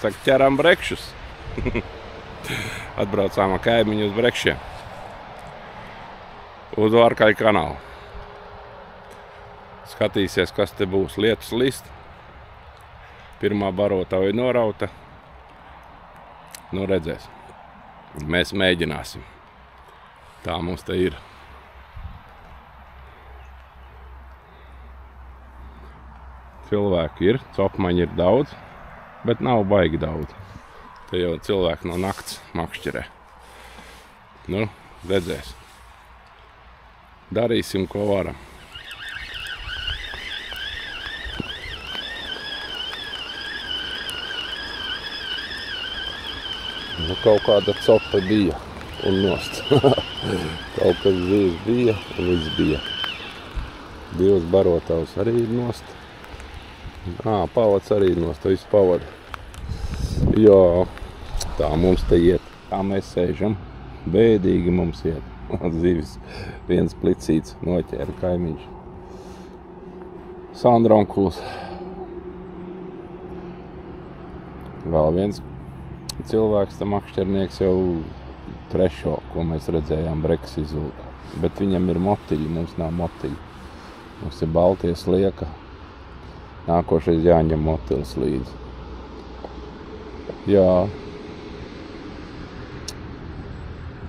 saka, ķeram brekšus. Atbraucām ar kaimiņu uz brekšiem. Uz Vārkaļu kanālu. Skatīsies, kas te būs. Lietus list. Pirmā barotava ir norauta. Nu, redzēs. Mēs mēģināsim. Tā mums te ir. Cilvēki ir, copmaņi ir daudz, bet nav baigi daudz. Te jau cilvēki no nakts makšķerē. Nu, redzēs. Darīsim, ko varam. Nu, kaut kāda copa bija un nost. Kaut kas zīves bija un viss bija. Divas barotavas arī ir nost. Pavads arī nost, viss pavada. Jā, tā mums te iet. Tā mēs sēžam. Bēdīgi mums iet. Zivis viens plicīts noķēra kaimiņš. Sandronkuls. Vēl viens cilvēks, tam makšķernieks jau trešo, ko mēs redzējām, breks izvilka. Bet viņam ir motiļi, mums nav motiļi. Mums ir baltie slieka. Nākošais jāņem motils līdzi. Jā.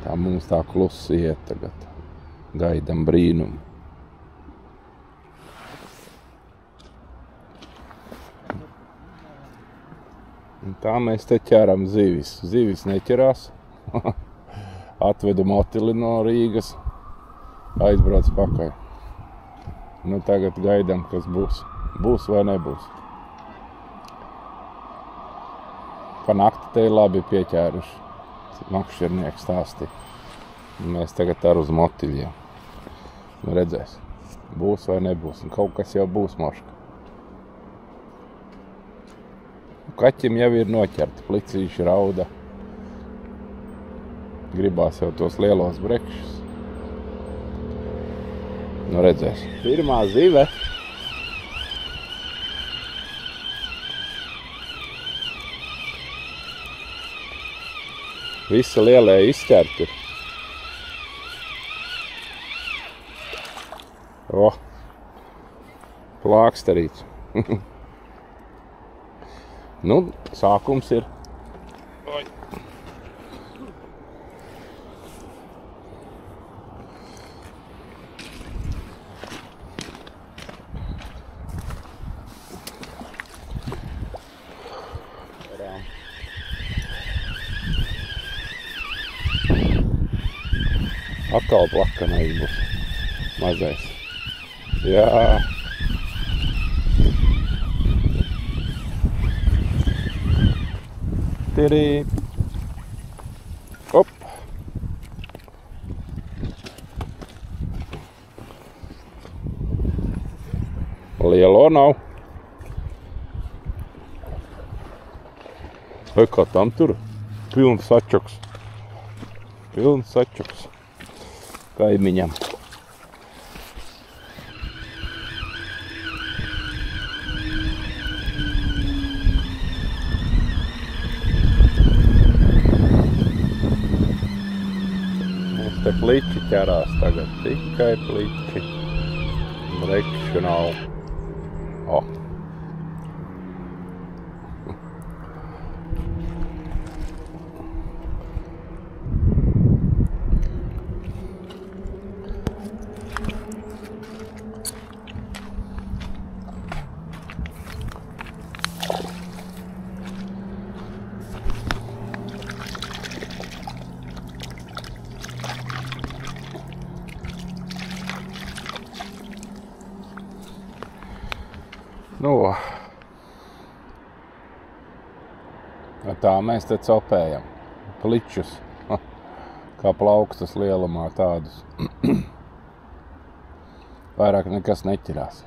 Tā mums tā klusi iet tagad. Gaidam brīnumu. Un tā mēs te ķeram zivis. Zivis neķerās. Atvedu motili no Rīgas. Aizbrauc pakaļ. Nu tagad gaidam, kas būs. Būs vai nebūs. Pa nakti te ir labi pieķēruši. Makšķernieks stāstīja. Mēs tagad ar uz motiļiem. Nu redzēs. Būs vai nebūs. Un kaut kas jau būs moška. Kaķim jau ir noķerti. Plicīši rauda. Gribās jau tos lielos brekšus. Nu redzēs. Pirmā zive. Visi lielie izķerti ir. Plāksterīts. Nu, sākums ir. Atkal plakanais būs mazais. Jā. Tirī. Op. Lielo nav. Vai kā tam tur? Pilns sačuks. Pilns sačuks. Kaimiņam. Mums te pliķi ķerās tagad, tikai pliķi. Brekšu nav. Nu, tā mēs te copējam. Pličus, kā plaukstas lielumā tādus. Vairāk nekas neķirās.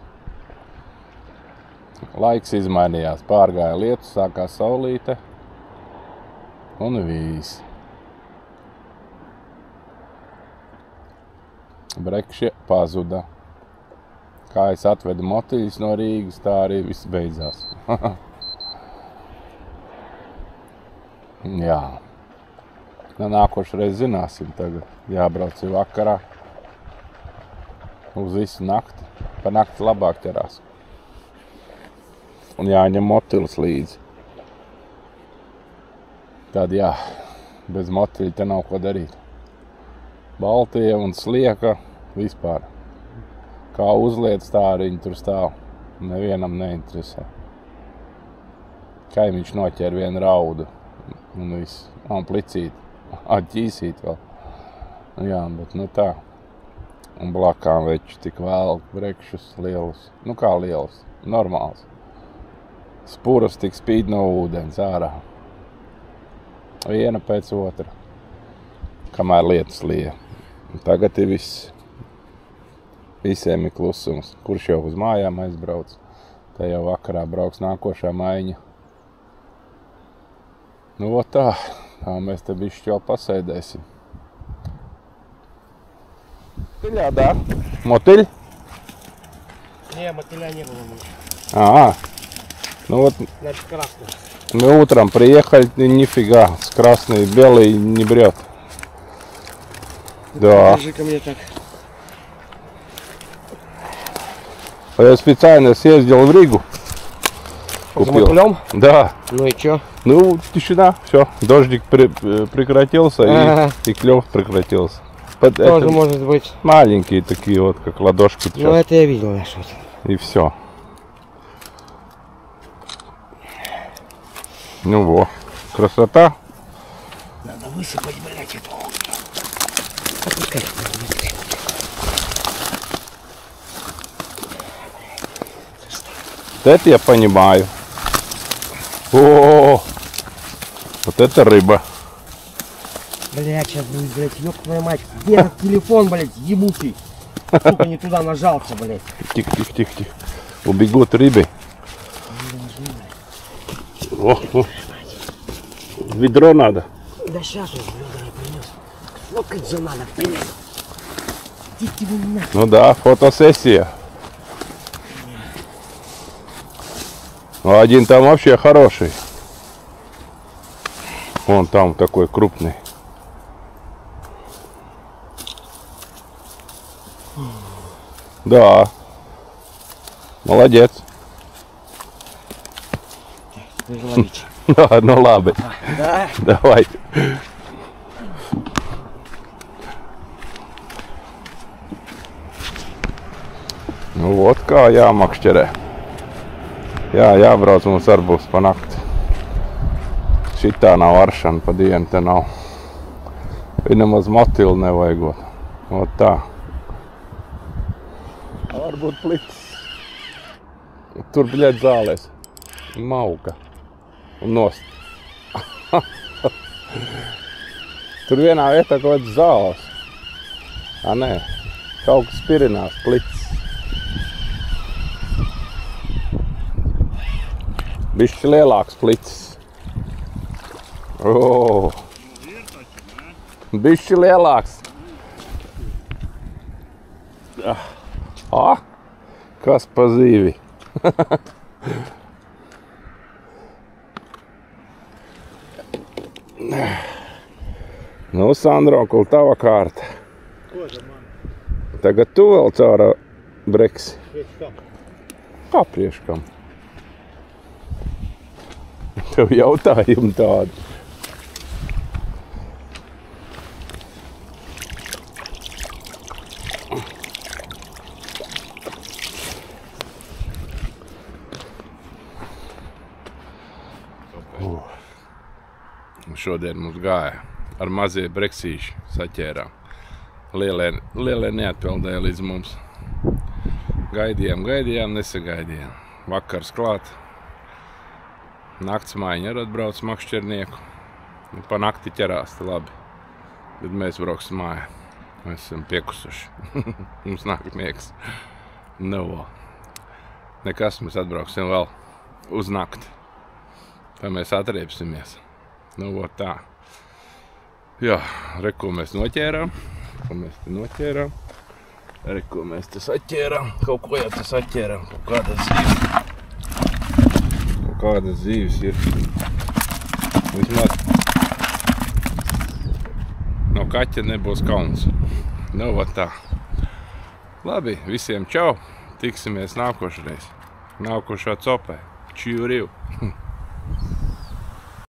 Laiks izmainījās, pārgāja lietus, sākās saulīte un viss. Brekšie pazuda. Kā es atvedu motiļus no Rīgas, tā arī viss beidzās. Jā. Nākošreiz zināsim tagad. Jābrauc vakarā. Uz visu nakti. Pa nakti labāk ķerās. Un jāņem motilis līdzi. Tad jā, bez motiļa te nav ko darīt. Baltie un slieka vispār. Kā uzliec, tā arī viņi tur stāv. Nevienam neinteresē. Kaimiņš noķēra vienu raudu. Un viss. Un plicīt. Ķīsīt vēl. Jā, bet nu tā. Un blakām veči tik vēl brekšus lielus. Nu kā lielus? Normāls. Spuras tik spīd no ūdens ārā. Viena pēc otra. Kamēr lietus lija. Tagad ir viss. Visiem ir klusums. Kurš jau uz mājām aizbrauc. Tā jau vakarā brauks nākošā maiņa. Nu tā. Tā mēs te bišķi vēl pasēdēsim. Мотыля, да? Мотыль? Не, мотыля не было. Ага. Ну вот. Значит, красный. Мы утром приехали, нифига, с красной, белый не брет. Да. Держи ко мне так. Я специально съездил в Ригу. Купил. За мотылем? Да. Ну и чё? Ну, тишина, все. Дождик прекратился и клёв прекратился. Тоже Это может быть. маленькие такие вот, как ладошки. Ну это я видел, я что-то. И все. Ну во, красота. Надо высыпать, блядь, эту. Отпускай. Вот это я понимаю. О, вот это рыба. Блядь, сейчас будет, блядь, ёб твою мать. Где этот телефон, блядь, ебучий? Сука, не туда нажался, блядь. Тихо, тихо, тихо, тихо. Убегут рыбы. О. Ведро надо. Да сейчас он блюдо не принес. Локоть же надо принес. Идите вы нахуй. Ну да, фотосессия. Ну один там вообще хороший. Вон там такой крупный. Да. Молодец. Даже ловить. Да, ну ладно. Да? Давай. Nu, vot kā jāmakšķerē. Jā, jābrauc mums arī būs pa nakti. Šitā nav aršana, pa dienu te nav. Vienamaz motilu nevajagot. Vot tā. Varbūt pliks. Tur, bļēt, zālēs. Mauka. Un nost. Tur vienā vietā kaut kāds zāles. Nē, kaut kas spirinās, pliks. Bišķi lielāks plicis. O, bišķi lielāks. Kas pa zīvi. Nu, Sandro, kul tava kārta. Tagad tu vēl caurā breksi. Kā priekškam? Tev jautājumi tādi. Šodien mums gāja ar mazie breksīši saķērām. Lielie neatpeldēja līdz mums. Gaidījām, nesagaidījām. Vakars klāt. Nakts mājiņa arī atbrauc makšķernieku. Pa nakti ķerās, te labi. Bet mēs brauksim mājā. Mēs esam piekusuši. Mums nāk miegs. Nu, nekas, mēs atbrauksim vēl uz nakti. Tā mēs atriepsimies. Nu, tā. Jā, ko mēs noķērām. Ko mēs te noķērām. Ko mēs te saķērām. Kaut ko jau te saķērām. Kaut kādas zīves ir. Vismaz kaķa nebūs kauns. Nu, va tā. Labi, visiem čau. Tiksimies nākošreiz. Nākošā copē. Čīriu.